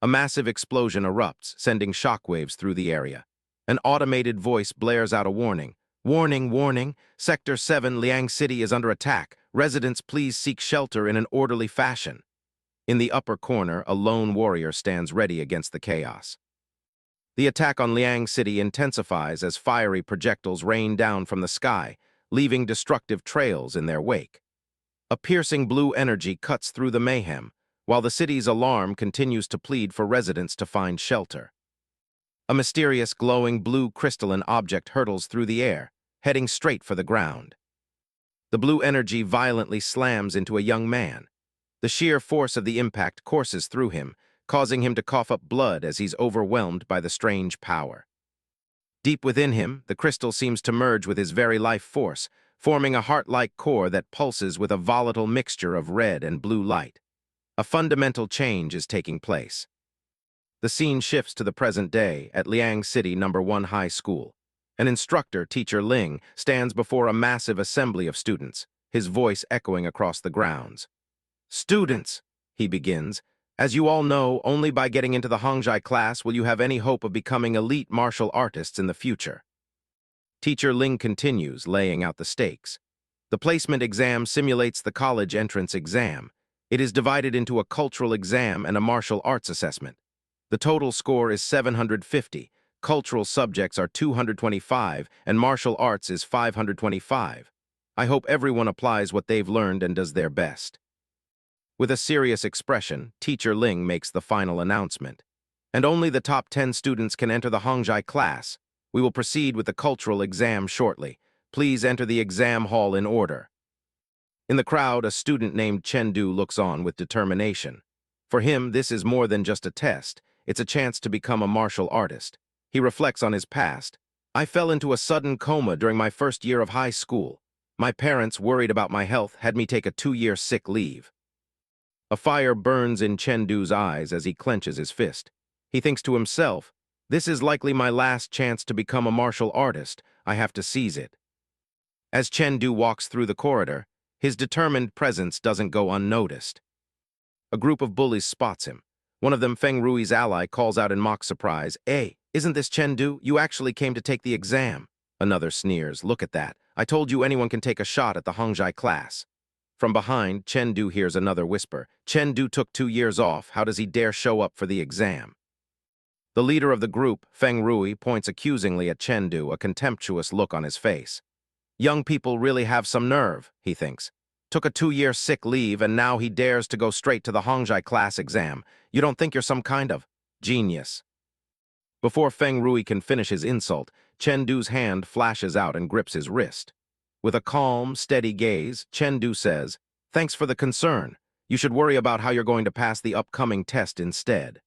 A massive explosion erupts, sending shockwaves through the area. An automated voice blares out a warning. Warning, warning, Sector 7, Liang City is under attack. Residents, please seek shelter in an orderly fashion. In the upper corner, a lone warrior stands ready against the chaos. The attack on Liang City intensifies as fiery projectiles rain down from the sky, leaving destructive trails in their wake. A piercing blue energy cuts through the mayhem, while the city's alarm continues to plead for residents to find shelter. A mysterious glowing blue crystalline object hurtles through the air, heading straight for the ground. The blue energy violently slams into a young man. The sheer force of the impact courses through him, causing him to cough up blood as he's overwhelmed by the strange power. Deep within him, the crystal seems to merge with his very life force, forming a heart-like core that pulses with a volatile mixture of red and blue light. A fundamental change is taking place. The scene shifts to the present day at Liang City No. 1 High School. An instructor, Teacher Ling, stands before a massive assembly of students, his voice echoing across the grounds. "Students," he begins, "as you all know, only by getting into the Hongjai class will you have any hope of becoming elite martial artists in the future." Teacher Ling continues, laying out the stakes. The placement exam simulates the college entrance exam. It is divided into a cultural exam and a martial arts assessment. The total score is 750, cultural subjects are 225, and martial arts is 525. I hope everyone applies what they've learned and does their best. With a serious expression, Teacher Ling makes the final announcement. And only the top 10 students can enter the Hongjai class. We will proceed with the cultural exam shortly. Please enter the exam hall in order. In the crowd, a student named Chen looks on with determination. For him, this is more than just a test. It's a chance to become a martial artist. He reflects on his past. "I fell into a sudden coma during my first year of high school. My parents, worried about my health, had me take a 2-year sick leave." A fire burns in Chengdu's eyes as he clenches his fist. He thinks to himself, "This is likely my last chance to become a martial artist. I have to seize it." As Chengdu walks through the corridor, his determined presence doesn't go unnoticed. A group of bullies spots him. One of them, Feng Rui's ally, calls out in mock surprise, "Hey, isn't this Chengdu? You actually came to take the exam." Another sneers, "Look at that. I told you anyone can take a shot at the Hongjai class." From behind, Chengdu hears another whisper. "Chengdu took 2 years off. How does he dare show up for the exam?" The leader of the group, Feng Rui, points accusingly at Chengdu, a contemptuous look on his face. Young people really have some nerve, he thinks. Took a 2-year sick leave and now he dares to go straight to the Hongjai class exam. You don't think you're some kind of genius? Before Feng Rui can finish his insult, Chengdu's hand flashes out and grips his wrist. With a calm, steady gaze, Chengdu says, "Thanks for the concern. You should worry about how you're going to pass the upcoming test instead."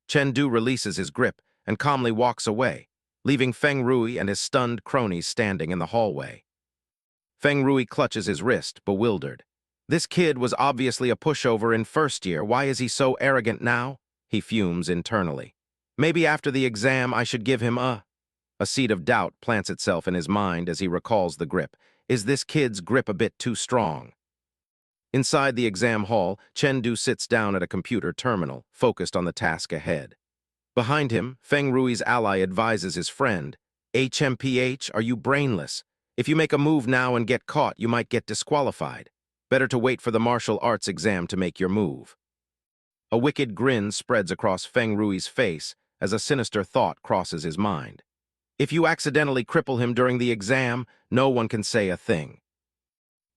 Chengdu releases his grip and calmly walks away, leaving Feng Rui and his stunned cronies standing in the hallway. Feng Rui clutches his wrist, bewildered. This kid was obviously a pushover in first year. Why is he so arrogant now? He fumes internally. Maybe after the exam I should give him a seed of doubt plants itself in his mind as he recalls the grip. Is this kid's grip a bit too strong? Inside the exam hall, Chengdu sits down at a computer terminal, focused on the task ahead. Behind him, Feng Rui's ally advises his friend, "HMPH, are you brainless? If you make a move now and get caught, you might get disqualified. Better to wait for the martial arts exam to make your move." A wicked grin spreads across Feng Rui's face as a sinister thought crosses his mind. If you accidentally cripple him during the exam, no one can say a thing.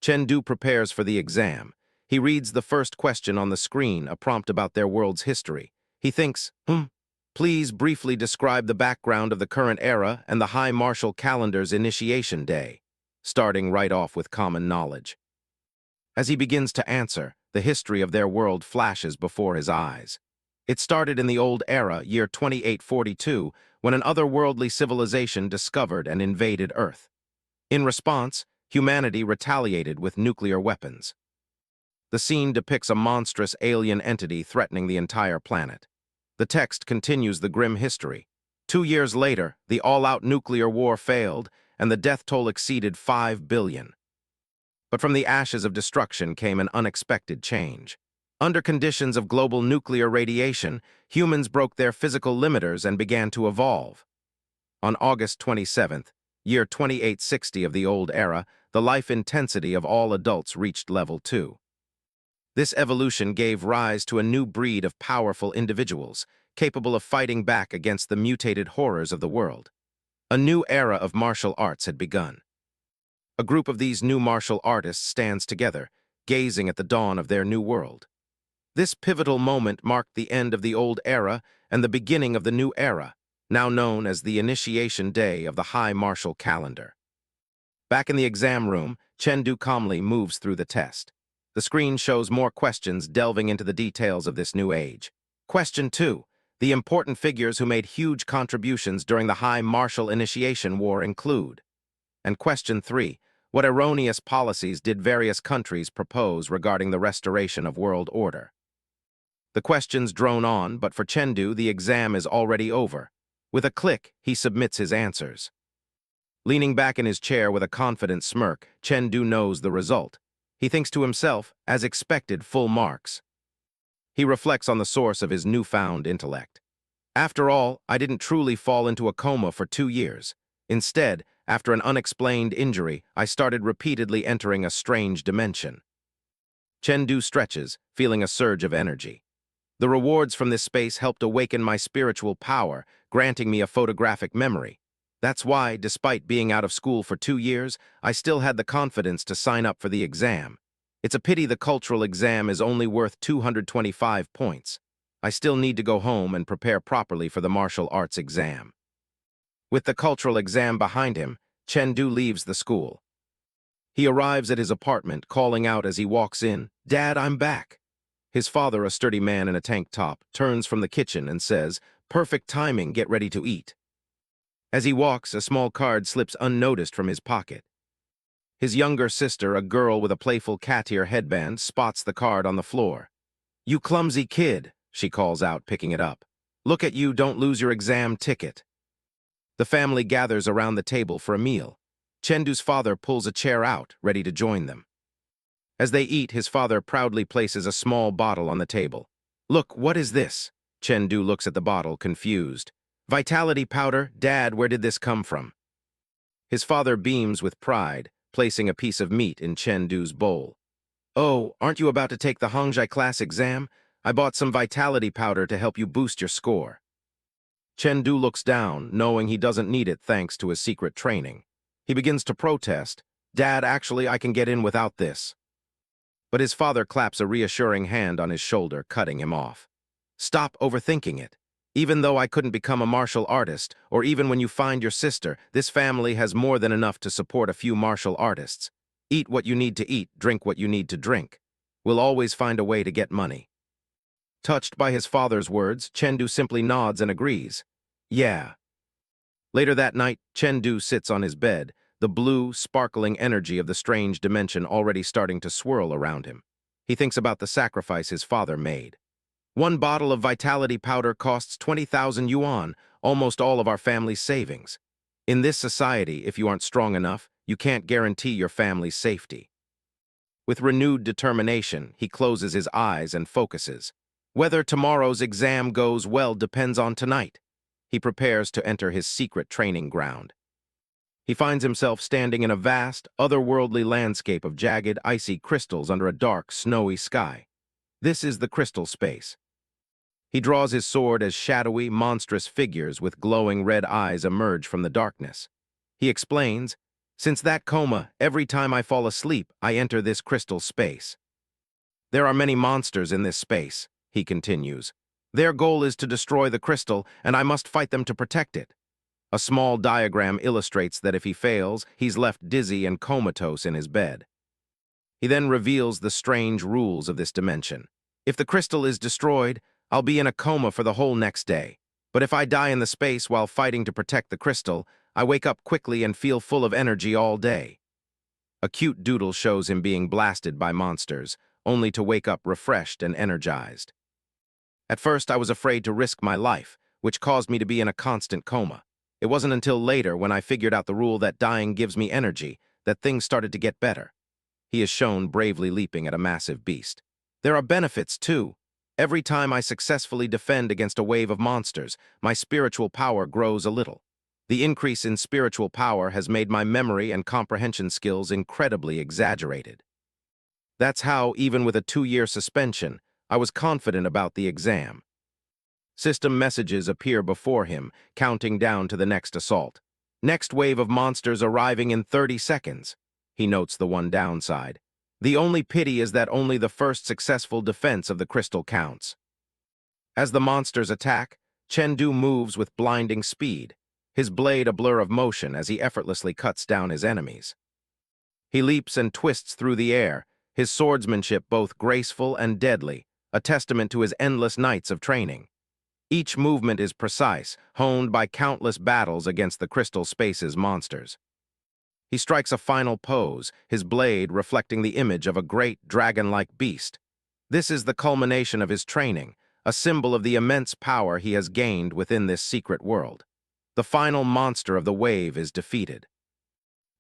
Chengdu prepares for the exam. He reads the first question on the screen, a prompt about their world's history. He thinks, please briefly describe the background of the current era and the High Martial Calendar's initiation day, starting right off with common knowledge. As he begins to answer, the history of their world flashes before his eyes. It started in the old era, year 2842, when an otherworldly civilization discovered and invaded Earth. In response, humanity retaliated with nuclear weapons. The scene depicts a monstrous alien entity threatening the entire planet. The text continues the grim history. 2 years later, the all-out nuclear war failed, and the death toll exceeded 5 billion. But from the ashes of destruction came an unexpected change. Under conditions of global nuclear radiation, humans broke their physical limiters and began to evolve. On August 27th, year 2860 of the Old Era, the life intensity of all adults reached level 2. This evolution gave rise to a new breed of powerful individuals, capable of fighting back against the mutated horrors of the world. A new era of martial arts had begun. A group of these new martial artists stands together, gazing at the dawn of their new world. This pivotal moment marked the end of the old era and the beginning of the new era, now known as the initiation day of the high martial calendar. Back in the exam room, Chen calmly moves through the test. The screen shows more questions delving into the details of this new age. Question 2. The important figures who made huge contributions during the high martial initiation war include. And question 3. What erroneous policies did various countries propose regarding the restoration of world order? The questions drone on, but for Chengdu, the exam is already over. With a click, he submits his answers. Leaning back in his chair with a confident smirk, Chengdu knows the result. He thinks to himself, as expected, full marks. He reflects on the source of his newfound intellect. After all, I didn't truly fall into a coma for 2 years. Instead, after an unexplained injury, I started repeatedly entering a strange dimension. Chengdu stretches, feeling a surge of energy. The rewards from this space helped awaken my spiritual power, granting me a photographic memory. That's why, despite being out of school for 2 years, I still had the confidence to sign up for the exam. It's a pity the cultural exam is only worth 225 points. I still need to go home and prepare properly for the martial arts exam. With the cultural exam behind him, Chengdu leaves the school. He arrives at his apartment, calling out as he walks in, "Dad, I'm back." His father, a sturdy man in a tank top, turns from the kitchen and says, "Perfect timing, get ready to eat." As he walks, a small card slips unnoticed from his pocket. His younger sister, a girl with a playful cat-ear headband, spots the card on the floor. "You clumsy kid," she calls out, picking it up. "Look at you, don't lose your exam ticket." The family gathers around the table for a meal. Chengdu's father pulls a chair out, ready to join them. As they eat, his father proudly places a small bottle on the table. "Look, what is this?" Chengdu looks at the bottle, confused. "Vitality powder? Dad, where did this come from?" His father beams with pride, placing a piece of meat in Chengdu's bowl. "Oh, aren't you about to take the Hangzhai class exam? I bought some vitality powder to help you boost your score." Chengdu looks down, knowing he doesn't need it thanks to his secret training. He begins to protest. "Dad, actually, I can get in without this." But his father claps a reassuring hand on his shoulder, cutting him off. "Stop overthinking it. Even though I couldn't become a martial artist, or even when you find your sister, this family has more than enough to support a few martial artists. Eat what you need to eat, drink what you need to drink. We'll always find a way to get money." Touched by his father's words, Chengdu simply nods and agrees. "Yeah." Later that night, Chengdu sits on his bed, the blue, sparkling energy of the strange dimension already starting to swirl around him. He thinks about the sacrifice his father made. "One bottle of vitality powder costs 20,000 yuan, almost all of our family's savings. In this society, if you aren't strong enough, you can't guarantee your family's safety." With renewed determination, he closes his eyes and focuses. Whether tomorrow's exam goes well depends on tonight. He prepares to enter his secret training ground. He finds himself standing in a vast, otherworldly landscape of jagged, icy crystals under a dark, snowy sky. This is the crystal space. He draws his sword as shadowy, monstrous figures with glowing red eyes emerge from the darkness. He explains, "Since that coma, every time I fall asleep, I enter this crystal space. There are many monsters in this space," he continues. "Their goal is to destroy the crystal, and I must fight them to protect it." A small diagram illustrates that if he fails, he's left dizzy and comatose in his bed. He then reveals the strange rules of this dimension. If the crystal is destroyed, I'll be in a coma for the whole next day. But if I die in the space while fighting to protect the crystal, I wake up quickly and feel full of energy all day. A cute doodle shows him being blasted by monsters, only to wake up refreshed and energized. At first, I was afraid to risk my life, which caused me to be in a constant coma. It wasn't until later, when I figured out the rule that dying gives me energy, that things started to get better. He is shown bravely leaping at a massive beast. There are benefits, too. Every time I successfully defend against a wave of monsters, my spiritual power grows a little. The increase in spiritual power has made my memory and comprehension skills incredibly exaggerated. That's how, even with a 2-year suspension, I was confident about the exam. System messages appear before him, counting down to the next assault. Next wave of monsters arriving in 30 seconds. He notes the one downside. The only pity is that only the first successful defense of the crystal counts. As the monsters attack, Chen moves with blinding speed, his blade a blur of motion as he effortlessly cuts down his enemies. He leaps and twists through the air, his swordsmanship both graceful and deadly, a testament to his endless nights of training. Each movement is precise, honed by countless battles against the crystal space's monsters. He strikes a final pose, his blade reflecting the image of a great dragon-like beast. This is the culmination of his training, a symbol of the immense power he has gained within this secret world. The final monster of the wave is defeated.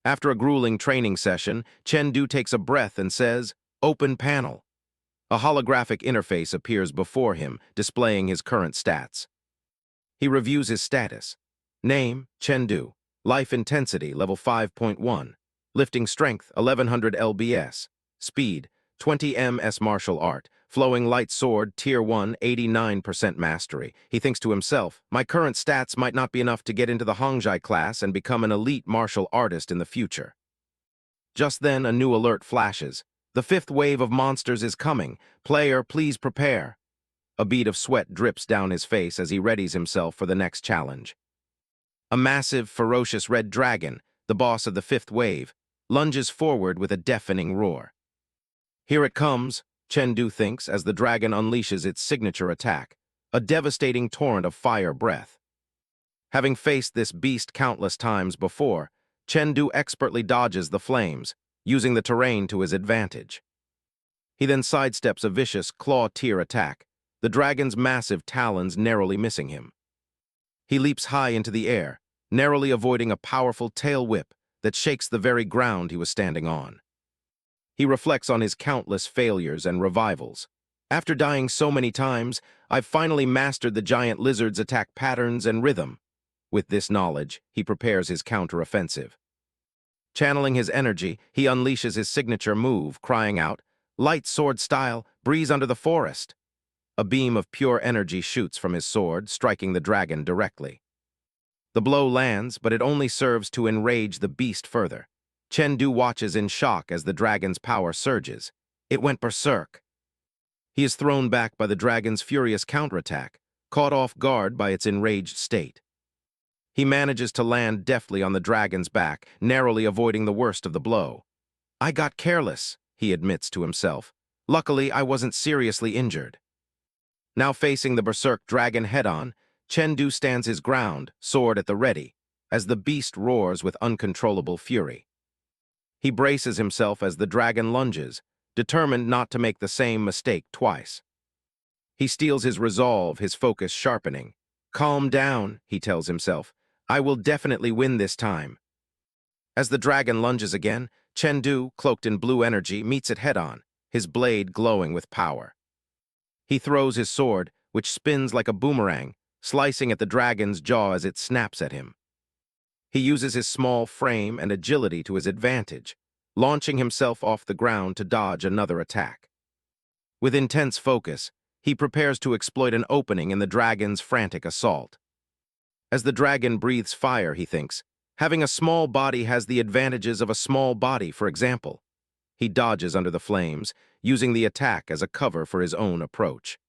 After a grueling training session, Chen takes a breath and says, "Open panel." A holographic interface appears before him, displaying his current stats. He reviews his status. Name, Chen. Life intensity, level 5.1. Lifting strength, 1100 lbs. Speed, 20 ms martial art. Flowing light sword, tier 1, 89% mastery. He thinks to himself, my current stats might not be enough to get into the Hongjai class and become an elite martial artist in the future. Just then, a new alert flashes. The 5th wave of monsters is coming. Player, please prepare. A bead of sweat drips down his face as he readies himself for the next challenge. A massive, ferocious red dragon, the boss of the 5th wave, lunges forward with a deafening roar. Here it comes, Chen thinks as the dragon unleashes its signature attack, a devastating torrent of fire breath. Having faced this beast countless times before, Chen expertly dodges the flames, using the terrain to his advantage. He then sidesteps a vicious claw-tier attack, the dragon's massive talons narrowly missing him. He leaps high into the air, narrowly avoiding a powerful tail whip that shakes the very ground he was standing on. He reflects on his countless failures and revivals. After dying so many times, I've finally mastered the giant lizard's attack patterns and rhythm. With this knowledge, he prepares his counter-offensive. Channeling his energy, he unleashes his signature move, crying out, "Light sword style, breeze under the forest." A beam of pure energy shoots from his sword, striking the dragon directly. The blow lands, but it only serves to enrage the beast further. Chen watches in shock as the dragon's power surges. It went berserk. He is thrown back by the dragon's furious counterattack, caught off guard by its enraged state. He manages to land deftly on the dragon's back, narrowly avoiding the worst of the blow. "I got careless," he admits to himself. "Luckily, I wasn't seriously injured." Now facing the berserk dragon head-on, Chen stands his ground, sword at the ready, as the beast roars with uncontrollable fury. He braces himself as the dragon lunges, determined not to make the same mistake twice. He steels his resolve, his focus sharpening. "Calm down," he tells himself. "I will definitely win this time." As the dragon lunges again, Chen cloaked in blue energy, meets it head-on, his blade glowing with power. He throws his sword, which spins like a boomerang, slicing at the dragon's jaw as it snaps at him. He uses his small frame and agility to his advantage, launching himself off the ground to dodge another attack. With intense focus, he prepares to exploit an opening in the dragon's frantic assault. As the dragon breathes fire, he thinks, having a small body has the advantages of a small body, for example. He dodges under the flames, using the attack as a cover for his own approach.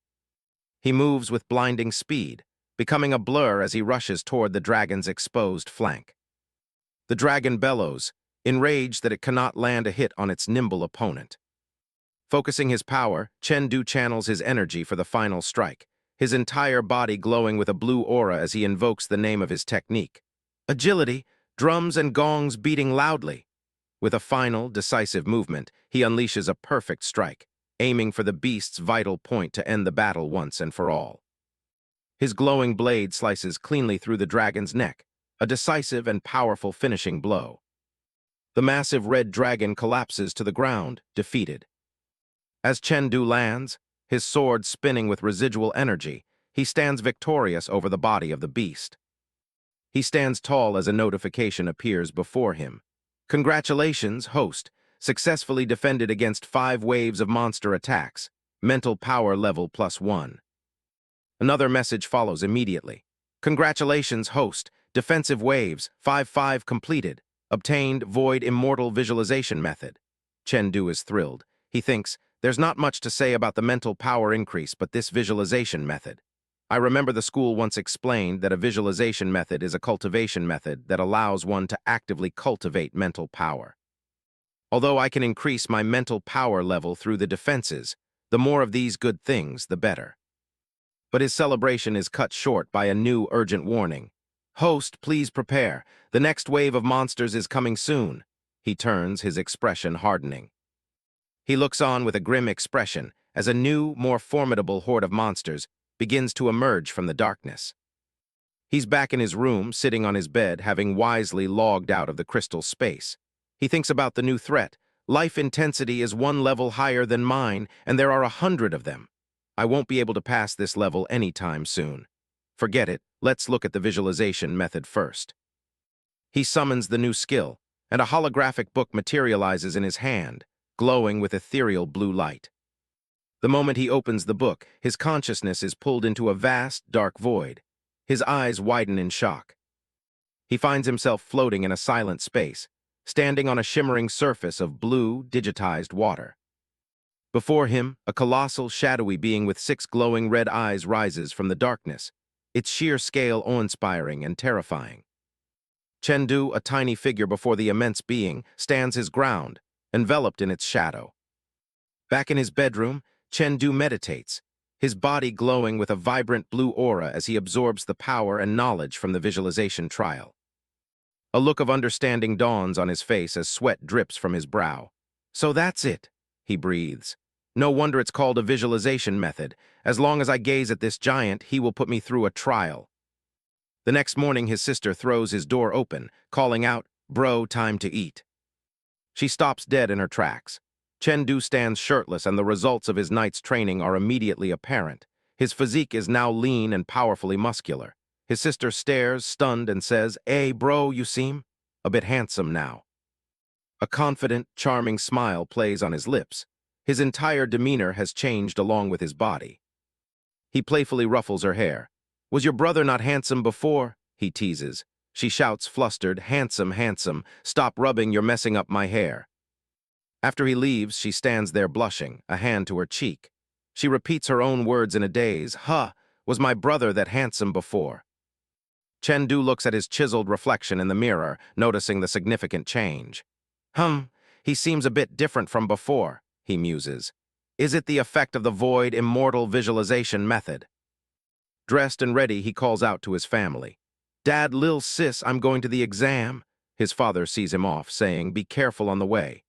He moves with blinding speed, becoming a blur as he rushes toward the dragon's exposed flank. The dragon bellows, enraged that it cannot land a hit on its nimble opponent. Focusing his power, Chen channels his energy for the final strike, his entire body glowing with a blue aura as he invokes the name of his technique. Agility, drums and gongs beating loudly. With a final, decisive movement, he unleashes a perfect strike, aiming for the beast's vital point to end the battle once and for all. His glowing blade slices cleanly through the dragon's neck, a decisive and powerful finishing blow. The massive red dragon collapses to the ground, defeated. As Chen Du lands, his sword spinning with residual energy, he stands victorious over the body of the beast. He stands tall as a notification appears before him. Congratulations, host. Successfully defended against 5 waves of monster attacks. Mental power level +1. Another message follows immediately. Congratulations, host. Defensive waves, 5-5 completed. Obtained void immortal visualization method. Chen Du is thrilled. He thinks, there's not much to say about the mental power increase but this visualization method. I remember the school once explained that a visualization method is a cultivation method that allows one to actively cultivate mental power. Although I can increase my mental power level through the defenses, the more of these good things, the better. But his celebration is cut short by a new urgent warning. Host, please prepare. The next wave of monsters is coming soon. He turns, his expression hardening. He looks on with a grim expression as a new, more formidable horde of monsters begins to emerge from the darkness. He's back in his room, sitting on his bed, having wisely logged out of the crystal space. He thinks about the new threat. Life intensity is 1 level higher than mine, and there are 100 of them. I won't be able to pass this level anytime soon. Forget it, let's look at the visualization method first. He summons the new skill, and a holographic book materializes in his hand, glowing with ethereal blue light. The moment he opens the book, his consciousness is pulled into a vast, dark void. His eyes widen in shock. He finds himself floating in a silent space, standing on a shimmering surface of blue, digitized water. Before him, a colossal, shadowy being with 6 glowing red eyes rises from the darkness, its sheer scale awe-inspiring and terrifying. Chen Du, a tiny figure before the immense being, stands his ground, enveloped in its shadow. Back in his bedroom, Chen Du meditates, his body glowing with a vibrant blue aura as he absorbs the power and knowledge from the visualization trial. A look of understanding dawns on his face as sweat drips from his brow. So that's it, he breathes. No wonder it's called a visualization method. As long as I gaze at this giant, he will put me through a trial. The next morning, his sister throws his door open, calling out, "Bro, time to eat." She stops dead in her tracks. Chen Du stands shirtless, and the results of his night's training are immediately apparent. His physique is now lean and powerfully muscular. His sister stares, stunned, and says, "Hey, bro, you seem a bit handsome now." A confident, charming smile plays on his lips. His entire demeanor has changed along with his body. He playfully ruffles her hair. "Was your brother not handsome before?" he teases. She shouts, flustered, "Handsome, handsome, stop rubbing, you're messing up my hair." After he leaves, she stands there blushing, a hand to her cheek. She repeats her own words in a daze. Was my brother that handsome before?" Chen Du looks at his chiseled reflection in the mirror, noticing the significant change. He seems a bit different from before, he muses. Is it the effect of the void immortal visualization method? Dressed and ready, he calls out to his family. "Dad, lil sis, I'm going to the exam." His father sees him off, saying, "Be careful on the way."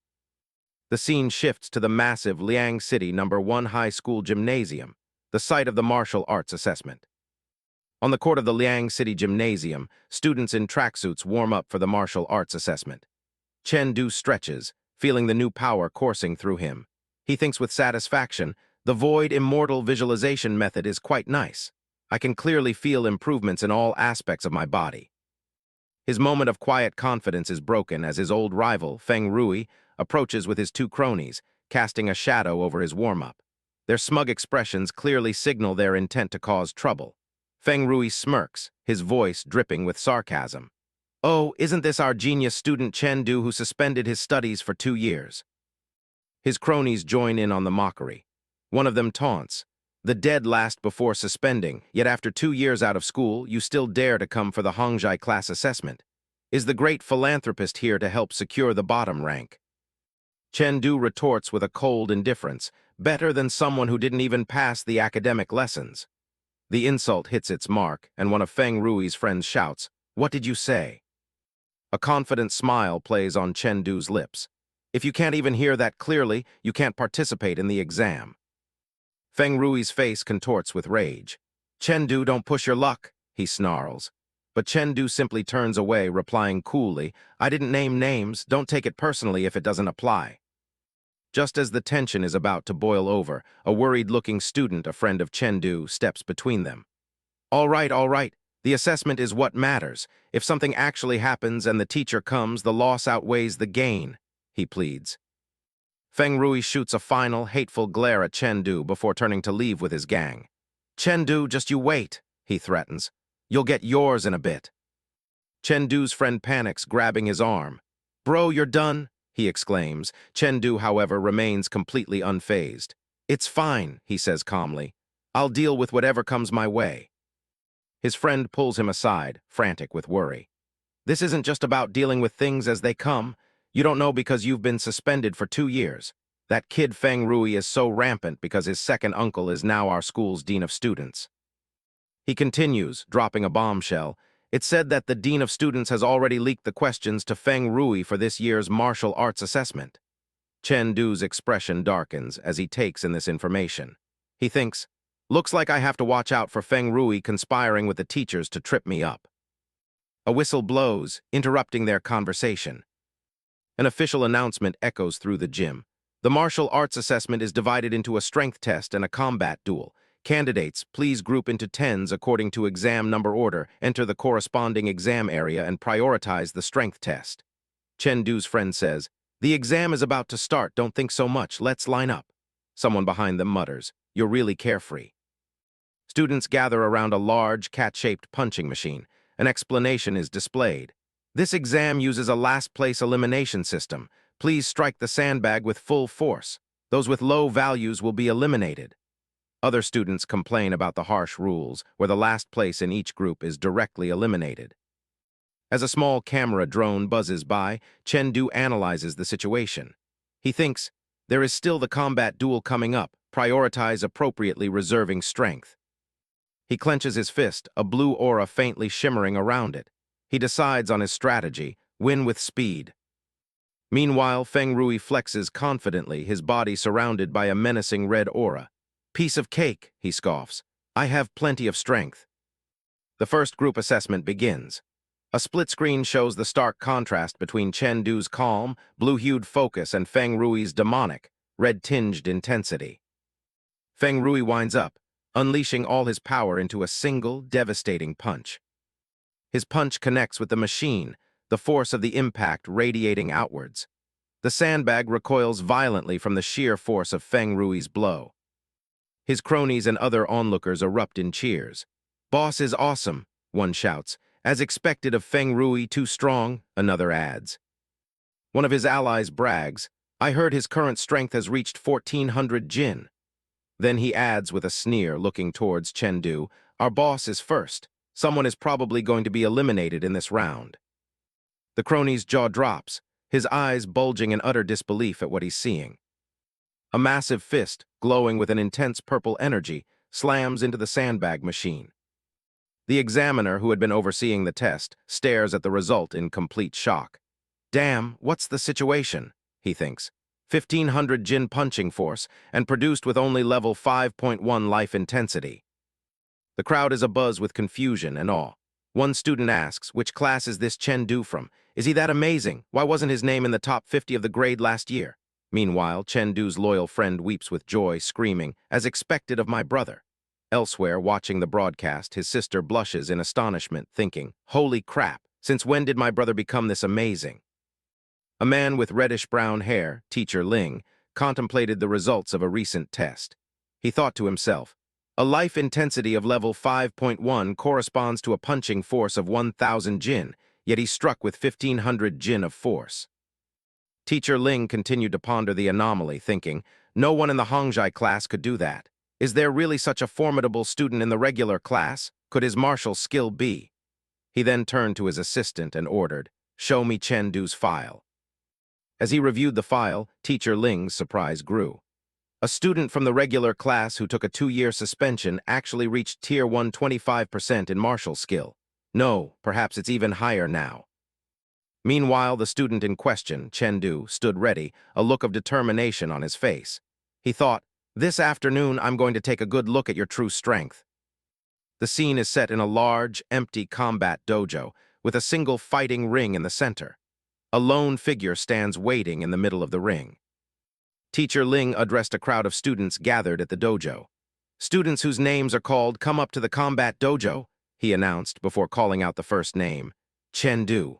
The scene shifts to the massive Liang City #1 high school gymnasium, the site of the martial arts assessment. On the court of the Liang City gymnasium, students in tracksuits warm up for the martial arts assessment. Chen Du stretches, feeling the new power coursing through him. He thinks with satisfaction, the void immortal visualization method is quite nice. I can clearly feel improvements in all aspects of my body. His moment of quiet confidence is broken as his old rival, Feng Rui, approaches with his 2 cronies, casting a shadow over his warm-up. Their smug expressions clearly signal their intent to cause trouble. Feng Rui smirks, his voice dripping with sarcasm. "Oh, isn't this our genius student Chen Du who suspended his studies for 2 years?" His cronies join in on the mockery. One of them taunts, "The dead last before suspending, yet after 2 years out of school, you still dare to come for the Hongjai class assessment. Is the great philanthropist here to help secure the bottom rank?" Chen Du retorts with a cold indifference, better than someone who didn't even pass the academic lessons. The insult hits its mark, and one of Feng Rui's friends shouts, "What did you say?" A confident smile plays on Chen Du's lips. "If you can't even hear that clearly, you can't participate in the exam." Feng Rui's face contorts with rage. "Chen Du, don't push your luck," he snarls. But Chen Du simply turns away, replying coolly, "I didn't name names, don't take it personally if it doesn't apply." Just as the tension is about to boil over, a worried-looking student, a friend of Chengdu, steps between them. All right, all right. The assessment is what matters. If something actually happens and the teacher comes, the loss outweighs the gain, he pleads. Feng Rui shoots a final, hateful glare at Chengdu before turning to leave with his gang. Chengdu, just you wait, he threatens. You'll get yours in a bit. Chengdu's friend panics, grabbing his arm. Bro, you're done, he exclaims. Chengdu, however, remains completely unfazed. It's fine, he says calmly. I'll deal with whatever comes my way. His friend pulls him aside, frantic with worry. This isn't just about dealing with things as they come. You don't know because you've been suspended for 2 years. That kid Feng Rui is so rampant because his second uncle is now our school's dean of students. He continues, dropping a bombshell. It's said that the dean of students has already leaked the questions to Feng Rui for this year's martial arts assessment. Chengdu's expression darkens as he takes in this information. He thinks, looks like I have to watch out for Feng Rui conspiring with the teachers to trip me up. A whistle blows, interrupting their conversation. An official announcement echoes through the gym. The martial arts assessment is divided into a strength test and a combat duel. Candidates, please group into tens according to exam number order, enter the corresponding exam area and prioritize the strength test. Chengdu's friend says, the exam is about to start, don't think so much, let's line up. Someone behind them mutters, you're really carefree. Students gather around a large, cat-shaped punching machine. An explanation is displayed. This exam uses a last-place elimination system. Please strike the sandbag with full force. Those with low values will be eliminated. Other students complain about the harsh rules, where the last place in each group is directly eliminated. As a small camera drone buzzes by, Chengdu analyzes the situation. He thinks, there is still the combat duel coming up. Prioritize appropriately, reserving strength. He clenches his fist, a blue aura faintly shimmering around it. He decides on his strategy, win with speed. Meanwhile, Feng Rui flexes confidently, his body surrounded by a menacing red aura. Piece of cake, he scoffs. I have plenty of strength. The first group assessment begins. A split screen shows the stark contrast between Chengdu's calm, blue-hued focus and Feng Rui's demonic, red-tinged intensity. Feng Rui winds up, unleashing all his power into a single, devastating punch. His punch connects with the machine, the force of the impact radiating outwards. The sandbag recoils violently from the sheer force of Feng Rui's blow. His cronies and other onlookers erupt in cheers. Boss is awesome, one shouts. As expected of Feng Rui, too strong, another adds. One of his allies brags, I heard his current strength has reached 1,400 jin. Then he adds with a sneer, looking towards Chengdu, our boss is first. Someone is probably going to be eliminated in this round. The crony's jaw drops, his eyes bulging in utter disbelief at what he's seeing. A massive fist, glowing with an intense purple energy, slams into the sandbag machine. The examiner, who had been overseeing the test, stares at the result in complete shock. Damn, what's the situation? He thinks. 1,500 jin punching force, and produced with only level 5.1 life intensity. The crowd is abuzz with confusion and awe. One student asks, which class is this Chengdu from? Is he that amazing? Why wasn't his name in the top 50 of the grade last year? Meanwhile, Chengdu's loyal friend weeps with joy, screaming, as expected of my brother. Elsewhere, watching the broadcast, his sister blushes in astonishment, thinking, holy crap, since when did my brother become this amazing? A man with reddish-brown hair, Teacher Ling, contemplated the results of a recent test. He thought to himself, a life intensity of level 5.1 corresponds to a punching force of 1,000 jin, yet he struck with 1,500 jin of force. Teacher Ling continued to ponder the anomaly, thinking, no one in the Hongjai class could do that. Is there really such a formidable student in the regular class? Could his martial skill be? He then turned to his assistant and ordered, show me Chengdu's file. As he reviewed the file, Teacher Ling's surprise grew. A student from the regular class who took a 2-year suspension actually reached Tier 1 25% in martial skill. No, perhaps it's even higher now. Meanwhile, the student in question, Chengdu, stood ready, a look of determination on his face. He thought, this afternoon I'm going to take a good look at your true strength. The scene is set in a large, empty combat dojo, with a single fighting ring in the center. A lone figure stands waiting in the middle of the ring. Teacher Ling addressed a crowd of students gathered at the dojo. "Students whose names are called come up to the combat dojo," he announced before calling out the first name, Chen Du.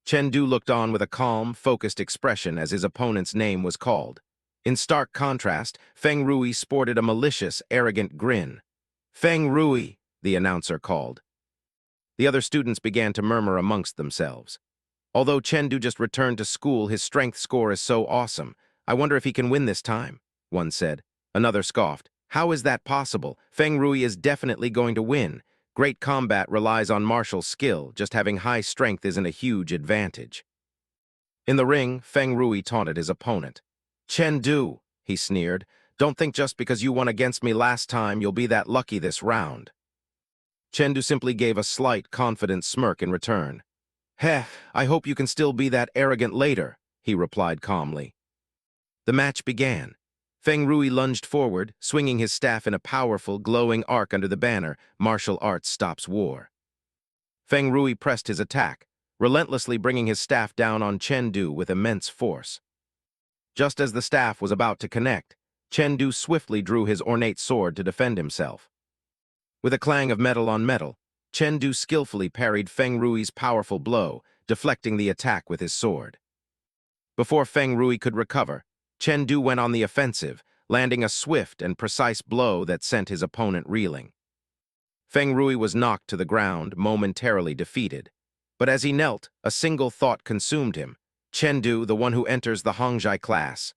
Chen Du looked on with a calm, focused expression as his opponent's name was called. In stark contrast, Feng Rui sported a malicious, arrogant grin. "Feng Rui," the announcer called. The other students began to murmur amongst themselves. "Although Chen Du just returned to school, his strength score is so awesome. I wonder if he can win this time," one said. Another scoffed. "How is that possible? Feng Rui is definitely going to win. Great combat relies on martial skill. Just having high strength isn't a huge advantage." In the ring, Feng Rui taunted his opponent. "Chen Du," he sneered, "don't think just because you won against me last time you'll be that lucky this round." Chen Du simply gave a slight, confident smirk in return. "Heh, I hope you can still be that arrogant later," he replied calmly. The match began. Feng Rui lunged forward, swinging his staff in a powerful, glowing arc under the banner, "Martial Arts Stops War." Feng Rui pressed his attack, relentlessly bringing his staff down on Chen Du with immense force. Just as the staff was about to connect, Chen Du swiftly drew his ornate sword to defend himself. With a clang of metal on metal, Chen Du skillfully parried Feng Rui's powerful blow, deflecting the attack with his sword. Before Feng Rui could recover, Chen Du went on the offensive, landing a swift and precise blow that sent his opponent reeling. Feng Rui was knocked to the ground, momentarily defeated. But as he knelt, a single thought consumed him. Chen Du, the one who enters the Hongjai class.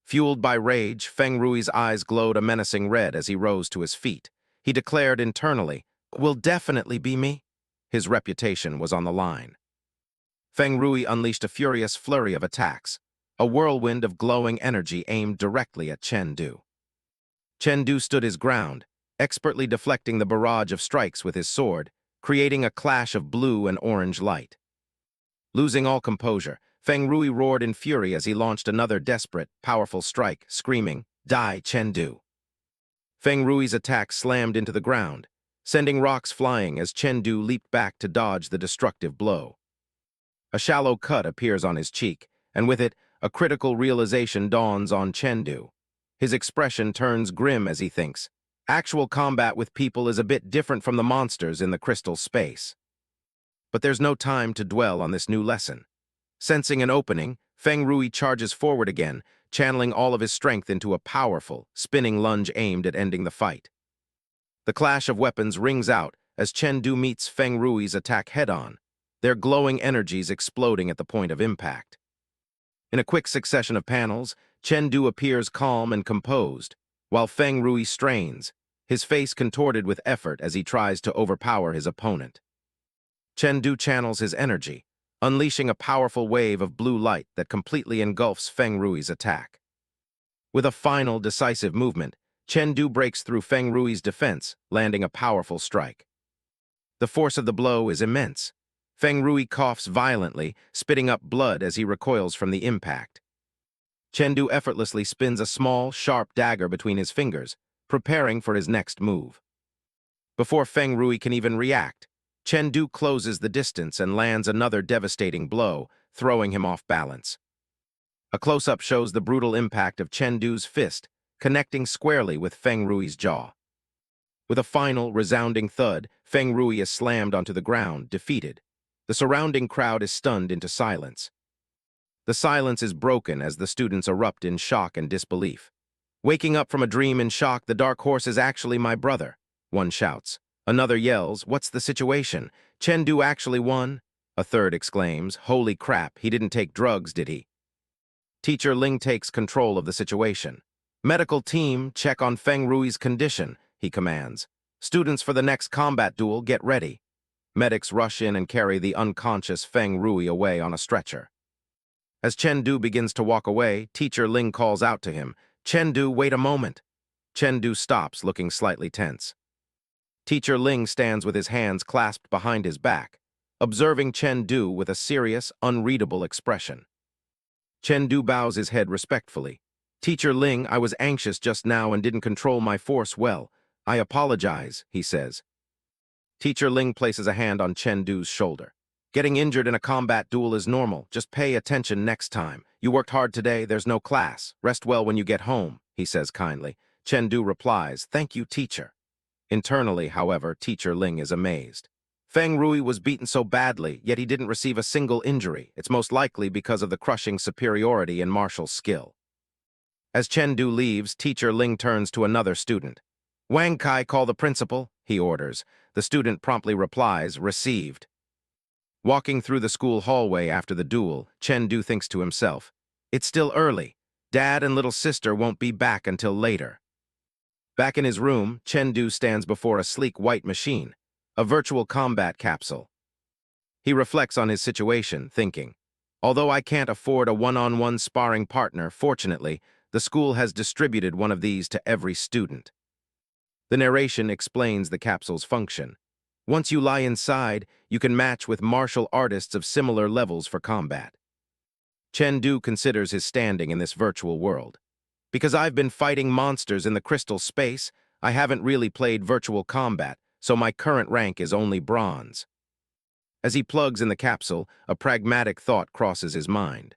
Fueled by rage, Feng Rui's eyes glowed a menacing red as he rose to his feet. He declared internally, "Will definitely be me." His reputation was on the line. Feng Rui unleashed a furious flurry of attacks, a whirlwind of glowing energy aimed directly at Chen Du. Chen Du stood his ground, expertly deflecting the barrage of strikes with his sword, creating a clash of blue and orange light. Losing all composure, Feng Rui roared in fury as he launched another desperate, powerful strike, screaming, "Die, Chen Du!" Feng Rui's attack slammed into the ground, sending rocks flying as Chen Du leaped back to dodge the destructive blow. A shallow cut appears on his cheek, and with it, a critical realization dawns on Chen Du. His expression turns grim as he thinks, "Actual combat with people is a bit different from the monsters in the crystal space." But there's no time to dwell on this new lesson. Sensing an opening, Feng Rui charges forward again, channeling all of his strength into a powerful, spinning lunge aimed at ending the fight. The clash of weapons rings out as Chen Du meets Feng Rui's attack head-on, their glowing energies exploding at the point of impact. In a quick succession of panels, Chen Du appears calm and composed, while Feng Rui strains, his face contorted with effort as he tries to overpower his opponent. Chen Du channels his energy, unleashing a powerful wave of blue light that completely engulfs Feng Rui's attack. With a final, decisive movement, Chen Du breaks through Feng Rui's defense, landing a powerful strike. The force of the blow is immense. Feng Rui coughs violently, spitting up blood as he recoils from the impact. Chen Du effortlessly spins a small, sharp dagger between his fingers, preparing for his next move. Before Feng Rui can even react, Chen Du closes the distance and lands another devastating blow, throwing him off balance. A close-up shows the brutal impact of Chen Du's fist, connecting squarely with Feng Rui's jaw. With a final, resounding thud, Feng Rui is slammed onto the ground, defeated. The surrounding crowd is stunned into silence. The silence is broken as the students erupt in shock and disbelief. "Waking up from a dream in shock, the dark horse is actually my brother," one shouts. Another yells, "What's the situation? Chen Du actually won?" A third exclaims, "Holy crap, he didn't take drugs, did he?" Teacher Ling takes control of the situation. "Medical team, check on Feng Rui's condition," he commands. "Students for the next combat duel, get ready." Medics rush in and carry the unconscious Feng Rui away on a stretcher. As Chen Du begins to walk away, Teacher Ling calls out to him, "Chen Du, wait a moment." Chen Du stops, looking slightly tense. Teacher Ling stands with his hands clasped behind his back, observing Chen Du with a serious, unreadable expression. Chen Du bows his head respectfully. "Teacher Ling, I was anxious just now and didn't control my force well. I apologize," he says. Teacher Ling places a hand on Chen Du's shoulder. Getting injured in a combat duel is normal. Just pay attention next time. You worked hard today, there's no class. Rest well when you get home, he says kindly. Chen Du replies, thank you, teacher. Internally, however, Teacher Ling is amazed. Feng Rui was beaten so badly, yet he didn't receive a single injury. It's most likely because of the crushing superiority in martial skill. As Chen Du leaves, Teacher Ling turns to another student. Wang Kai, call the principal, he orders. The student promptly replies, received. Walking through the school hallway after the duel, Chen Du thinks to himself, it's still early. Dad and little sister won't be back until later. Back in his room, Chen Du stands before a sleek white machine, a virtual combat capsule. He reflects on his situation, thinking, although I can't afford a one-on-one sparring partner, fortunately, the school has distributed one of these to every student. The narration explains the capsule's function. Once you lie inside, you can match with martial artists of similar levels for combat. Chen Du considers his standing in this virtual world. Because I've been fighting monsters in the crystal space, I haven't really played virtual combat, so my current rank is only bronze. As he plugs in the capsule, a pragmatic thought crosses his mind.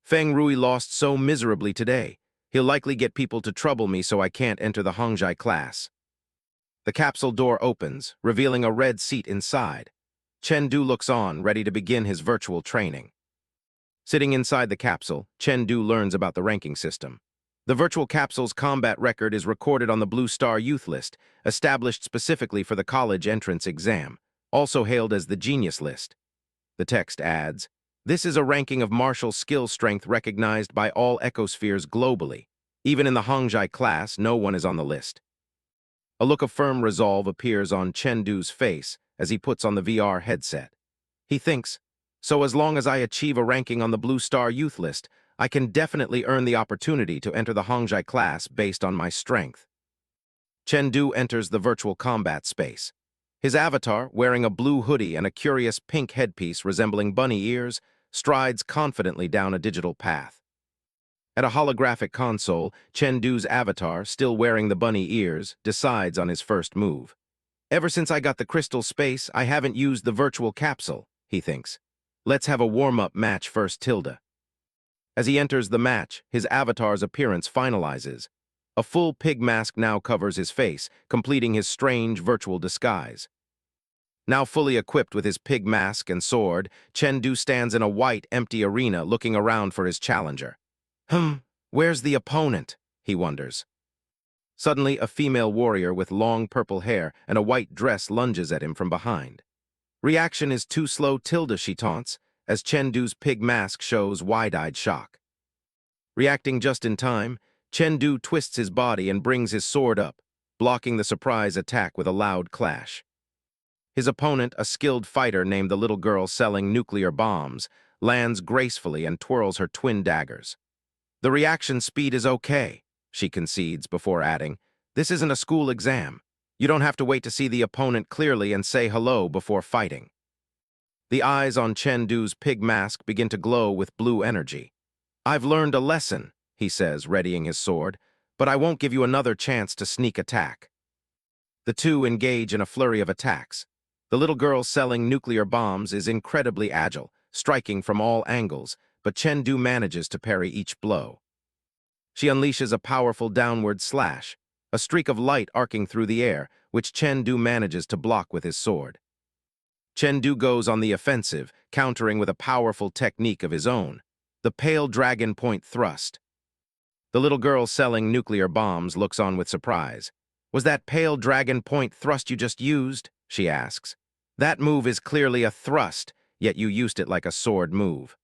Feng Rui lost so miserably today. He'll likely get people to trouble me so I can't enter the Hongjai class. The capsule door opens, revealing a red seat inside. Chen Du looks on, ready to begin his virtual training. Sitting inside the capsule, Chen Du learns about the ranking system. The virtual capsule's combat record is recorded on the Blue Star Youth List, established specifically for the college entrance exam, also hailed as the Genius List. The text adds, this is a ranking of martial skill strength recognized by all ecospheres globally. Even in the Hongjai class, no one is on the list. A look of firm resolve appears on Chen Du's face as he puts on the VR headset. He thinks, so as long as I achieve a ranking on the Blue Star Youth List, I can definitely earn the opportunity to enter the Hongjai class based on my strength. Chen Du enters the virtual combat space. His avatar, wearing a blue hoodie and a curious pink headpiece resembling bunny ears, strides confidently down a digital path. At a holographic console, Chen Du's avatar, still wearing the bunny ears, decides on his first move. Ever since I got the crystal space, I haven't used the virtual capsule, he thinks. Let's have a warm-up match first, tilde. As he enters the match, his avatar's appearance finalizes. A full pig mask now covers his face, completing his strange virtual disguise. Now fully equipped with his pig mask and sword, Chen Du stands in a white, empty arena looking around for his challenger. Where's the opponent? He wonders. Suddenly, a female warrior with long purple hair and a white dress lunges at him from behind. Reaction is too slow, tilde, she taunts, as Chen Du's pig mask shows wide-eyed shock. Reacting just in time, Chen Du twists his body and brings his sword up, blocking the surprise attack with a loud clash. His opponent, a skilled fighter named the little girl selling nuclear bombs, lands gracefully and twirls her twin daggers. The reaction speed is okay, she concedes before adding, this isn't a school exam. You don't have to wait to see the opponent clearly and say hello before fighting. The eyes on Chen Du's pig mask begin to glow with blue energy. I've learned a lesson, he says, readying his sword, but I won't give you another chance to sneak attack. The two engage in a flurry of attacks. The little girl selling nuclear bombs is incredibly agile, striking from all angles, but Chen Du manages to parry each blow. She unleashes a powerful downward slash, a streak of light arcing through the air, which Chen Du manages to block with his sword. Chen Du goes on the offensive, countering with a powerful technique of his own, the pale dragon point thrust. The little girl selling nuclear bombs looks on with surprise. Was that pale dragon point thrust you just used? She asks. That move is clearly a thrust, yet you used it like a sword move.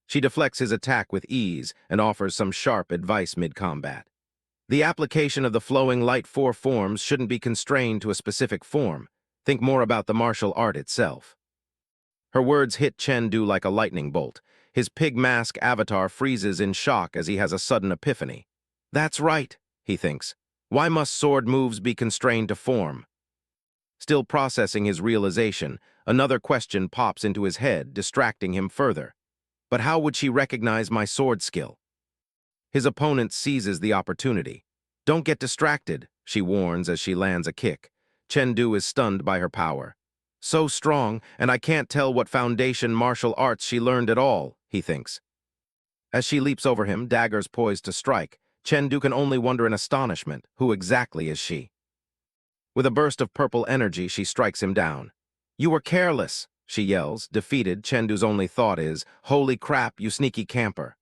She deflects his attack with ease and offers some sharp advice mid-combat. The application of the flowing light four forms shouldn't be constrained to a specific form. Think more about the martial art itself. Her words hit Chen Du like a lightning bolt. His pig mask avatar freezes in shock as he has a sudden epiphany. That's right, he thinks. Why must sword moves be constrained to form? Still processing his realization, another question pops into his head, distracting him further. But how would she recognize my sword skill? His opponent seizes the opportunity. Don't get distracted, she warns as she lands a kick. Chen Du is stunned by her power. So strong, and I can't tell what foundation martial arts she learned at all, he thinks. As she leaps over him, daggers poised to strike, Chen Du can only wonder in astonishment, who exactly is she? With a burst of purple energy, she strikes him down. You were careless, she yells. Defeated, Chengdu's only thought is, holy crap, you sneaky camper.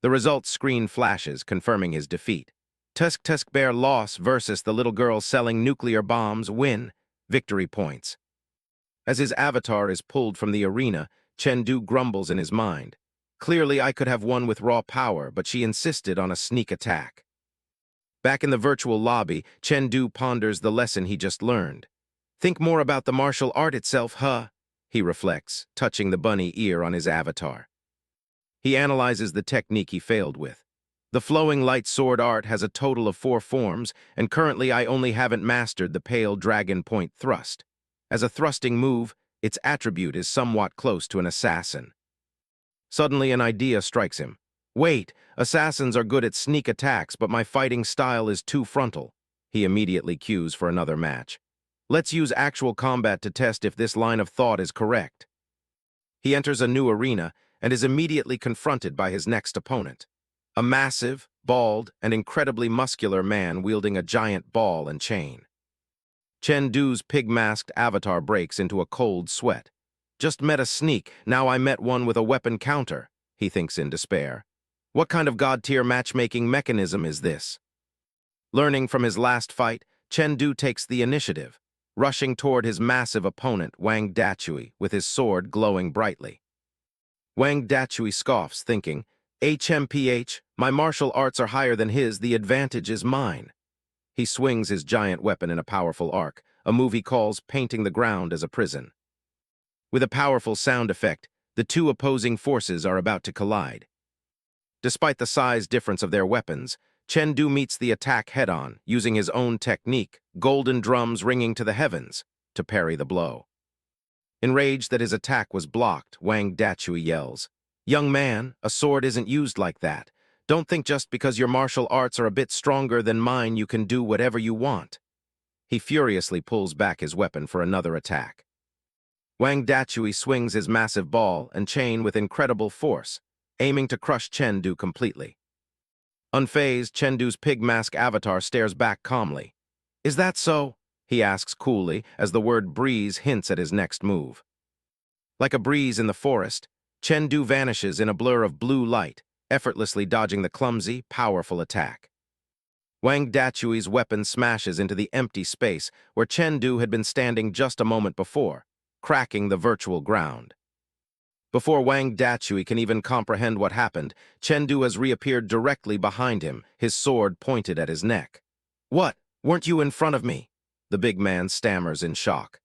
The results screen flashes, confirming his defeat. Tusk Tusk Bear loss versus the little girl selling nuclear bombs win. Victory points. As his avatar is pulled from the arena, Chengdu grumbles in his mind. Clearly, I could have won with raw power, but she insisted on a sneak attack. Back in the virtual lobby, Chengdu ponders the lesson he just learned. Think more about the martial art itself, huh? He reflects, touching the bunny ear on his avatar. He analyzes the technique he failed with. The flowing light sword art has a total of 4 forms, and currently I only haven't mastered the pale dragon point thrust. As a thrusting move, its attribute is somewhat close to an assassin. Suddenly an idea strikes him. Wait, assassins are good at sneak attacks, but my fighting style is too frontal. He immediately cues for another match. Let's use actual combat to test if this line of thought is correct. He enters a new arena and is immediately confronted by his next opponent. A massive, bald, and incredibly muscular man wielding a giant ball and chain. Chengdu's pig-masked avatar breaks into a cold sweat. Just met a sneak, now I met one with a weapon counter, he thinks in despair. What kind of god-tier matchmaking mechanism is this? Learning from his last fight, Chengdu takes the initiative, rushing toward his massive opponent, Wang Dachui, with his sword glowing brightly. Wang Dachui scoffs, thinking, HMPH, my martial arts are higher than his, the advantage is mine. He swings his giant weapon in a powerful arc, a move he calls painting the ground as a prison. With a powerful sound effect, the two opposing forces are about to collide. Despite the size difference of their weapons, Chengdu meets the attack head-on, using his own technique, golden drums ringing to the heavens, to parry the blow. Enraged that his attack was blocked, Wang Dachui yells, Young man, a sword isn't used like that. Don't think just because your martial arts are a bit stronger than mine you can do whatever you want. He furiously pulls back his weapon for another attack. Wang Dachui swings his massive ball and chain with incredible force, aiming to crush Chengdu completely. Unfazed, Chengdu's pig mask avatar stares back calmly. Is that so? He asks coolly as the word breeze hints at his next move. Like a breeze in the forest, Chengdu vanishes in a blur of blue light, effortlessly dodging the clumsy, powerful attack. Wang Dachui's weapon smashes into the empty space where Chengdu had been standing just a moment before, cracking the virtual ground. Before Wang Dachui can even comprehend what happened, Chengdu has reappeared directly behind him, his sword pointed at his neck. What? Weren't you in front of me? The big man stammers in shock.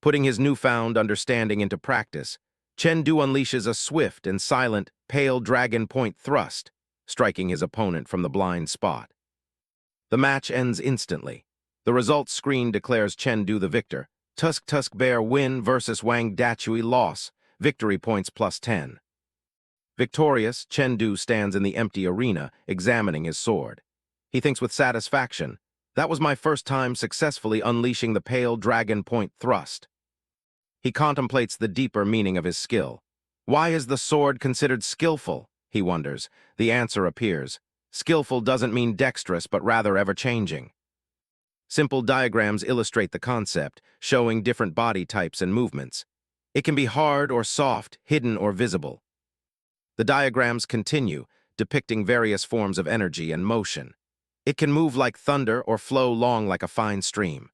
Putting his newfound understanding into practice, Chengdu unleashes a swift and silent, pale dragon point thrust, striking his opponent from the blind spot. The match ends instantly. The results screen declares Chengdu the victor. Tusk Tusk Bear win versus Wang Dachui loss. Victory points +10. Victorious, Chengdu stands in the empty arena, examining his sword. He thinks with satisfaction, that was my first time successfully unleashing the pale dragon point thrust. He contemplates the deeper meaning of his skill. Why is the sword considered skillful? He wonders. The answer appears. Skillful doesn't mean dexterous, but rather ever-changing. Simple diagrams illustrate the concept, showing different body types and movements. It can be hard or soft, hidden or visible. The diagrams continue, depicting various forms of energy and motion. It can move like thunder or flow long like a fine stream.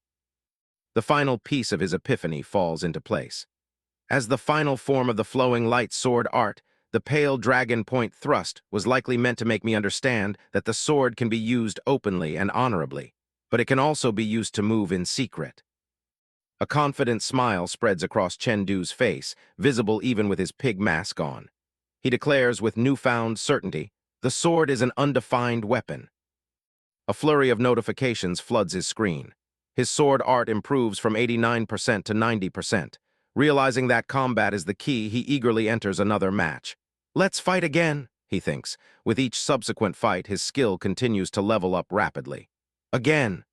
The final piece of his epiphany falls into place. As the final form of the flowing light sword art, the pale dragon point thrust was likely meant to make me understand that the sword can be used openly and honorably, but it can also be used to move in secret. A confident smile spreads across Chengdu's face, visible even with his pig mask on. He declares with newfound certainty, the sword is an undefined weapon. A flurry of notifications floods his screen. His sword art improves from 89% to 90%. Realizing that combat is the key, he eagerly enters another match. Let's fight again, he thinks. With each subsequent fight, his skill continues to level up rapidly. Again.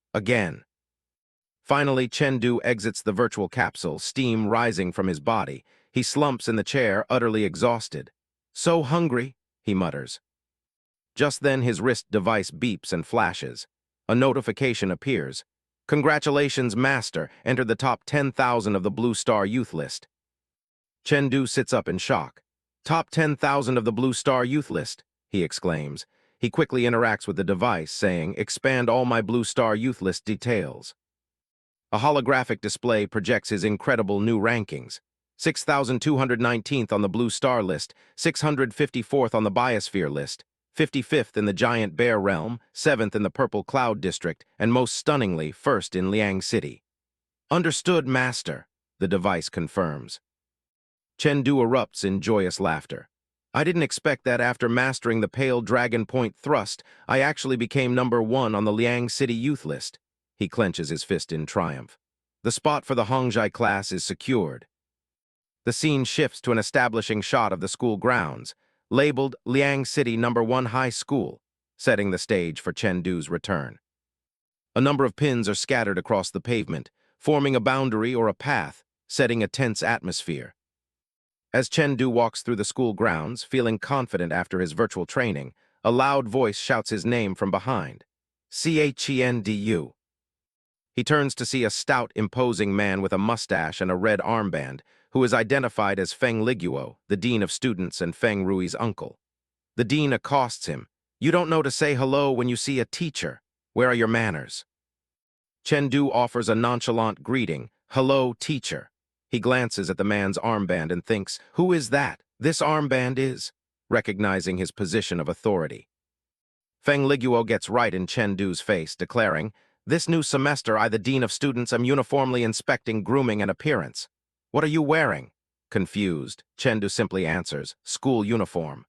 Finally, Chen Du exits the virtual capsule, steam rising from his body. He slumps in the chair, utterly exhausted. "So hungry," he mutters. Just then his wrist device beeps and flashes. A notification appears. "Congratulations, Master, entered the top 10,000 of the Blue Star Youth List." Chen Du sits up in shock. "Top 10,000 of the Blue Star Youth List," he exclaims. He quickly interacts with the device, saying, "Expand all my Blue Star Youth List details." A holographic display projects his incredible new rankings. 6,219th on the Blue Star list, 654th on the Biosphere list, 55th in the Giant Bear Realm, 7th in the Purple Cloud District, and most stunningly, 1st in Liang City. "Understood, Master," the device confirms. Chen Du erupts in joyous laughter. "I didn't expect that after mastering the Pale Dragon Point thrust, I actually became #1 on the Liang City Youth List." He clenches his fist in triumph. The spot for the Hongjai class is secured. The scene shifts to an establishing shot of the school grounds, labeled Liang City #1 High School, setting the stage for Chen Du's return. A number of pins are scattered across the pavement, forming a boundary or a path, setting a tense atmosphere. As Chen Du walks through the school grounds, feeling confident after his virtual training, a loud voice shouts his name from behind. "Chendu." He turns to see a stout, imposing man with a mustache and a red armband, who is identified as Feng Liguo, the dean of students and Feng Rui's uncle. The dean accosts him. "You don't know to say hello when you see a teacher. Where are your manners?" Chen Du offers a nonchalant greeting, "Hello, teacher." He glances at the man's armband and thinks, "Who is that? This armband is," recognizing his position of authority. Feng Liguo gets right in Chen Du's face, declaring, "This new semester, I, the dean of students, am uniformly inspecting grooming and appearance." "What are you wearing?" Confused, Chen Du simply answers, "School uniform."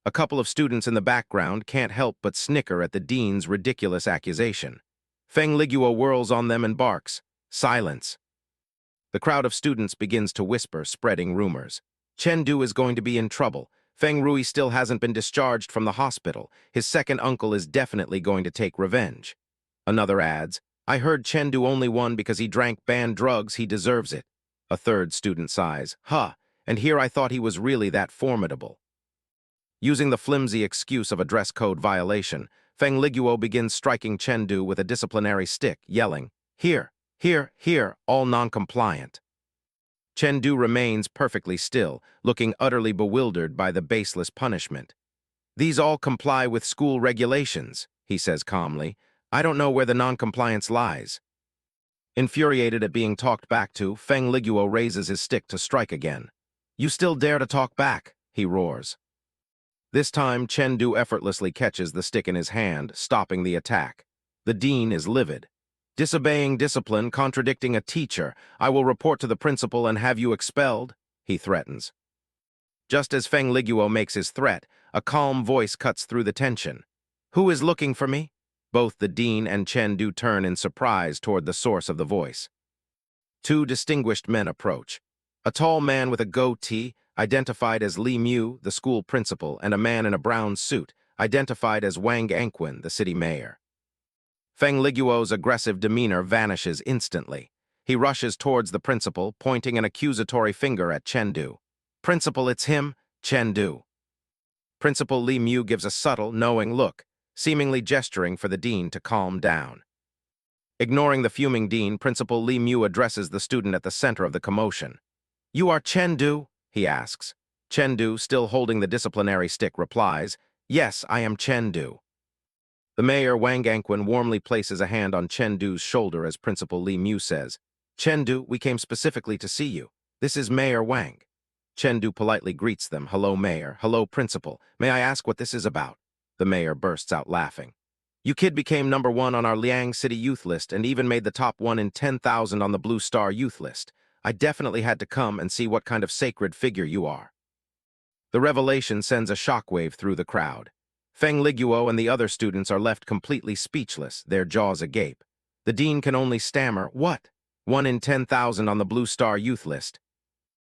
A couple of students in the background can't help but snicker at the dean's ridiculous accusation. Feng Liguo whirls on them and barks, "Silence." The crowd of students begins to whisper, spreading rumors. Chen Du is going to be in trouble. Feng Rui still hasn't been discharged from the hospital. His second uncle is definitely going to take revenge. Another adds, "I heard Chen Du only won because he drank banned drugs. He deserves it." A third student sighs, "Huh, and here I thought he was really that formidable." Using the flimsy excuse of a dress code violation, Feng Liguo begins striking Chen Du with a disciplinary stick, yelling, "Here, here, here, all non-compliant." Chen Du remains perfectly still, looking utterly bewildered by the baseless punishment. "These all comply with school regulations," he says calmly. "I don't know where the non-compliance lies." Infuriated at being talked back to, Feng Liguo raises his stick to strike again. "You still dare to talk back?" he roars. This time, Chen Du effortlessly catches the stick in his hand, stopping the attack. The dean is livid. "Disobeying discipline, contradicting a teacher. I will report to the principal and have you expelled," he threatens. Just as Feng Liguo makes his threat, a calm voice cuts through the tension. "Who is looking for me?" Both the dean and Chen Du turn in surprise toward the source of the voice. Two distinguished men approach. A tall man with a goatee, identified as Li Mu, the school principal, and a man in a brown suit, identified as Wang Anquin, the city mayor. Feng Liguo's aggressive demeanor vanishes instantly. He rushes towards the principal, pointing an accusatory finger at Chen Du. "Principal, it's him, Chen Du." Principal Li Mu gives a subtle, knowing look, seemingly gesturing for the dean to calm down. Ignoring the fuming dean, Principal Li Mu addresses the student at the center of the commotion. "You are Chen Du?" he asks. Chen Du, still holding the disciplinary stick, replies, "Yes, I am Chen Du." The mayor, Wang Anquin, warmly places a hand on Chen Du's shoulder as Principal Li Mu says, "Chen Du, we came specifically to see you. This is Mayor Wang." Chen Du politely greets them, "Hello, Mayor. Hello, Principal. May I ask what this is about?" The mayor bursts out laughing. "You kid became #1 on our Liang City Youth List and even made the top 1 in 10,000 on the Blue Star Youth List. I definitely had to come and see what kind of sacred figure you are." The revelation sends a shockwave through the crowd. Feng Liguo and the other students are left completely speechless, their jaws agape. The dean can only stammer, "What? 1 in 10,000 on the Blue Star Youth List.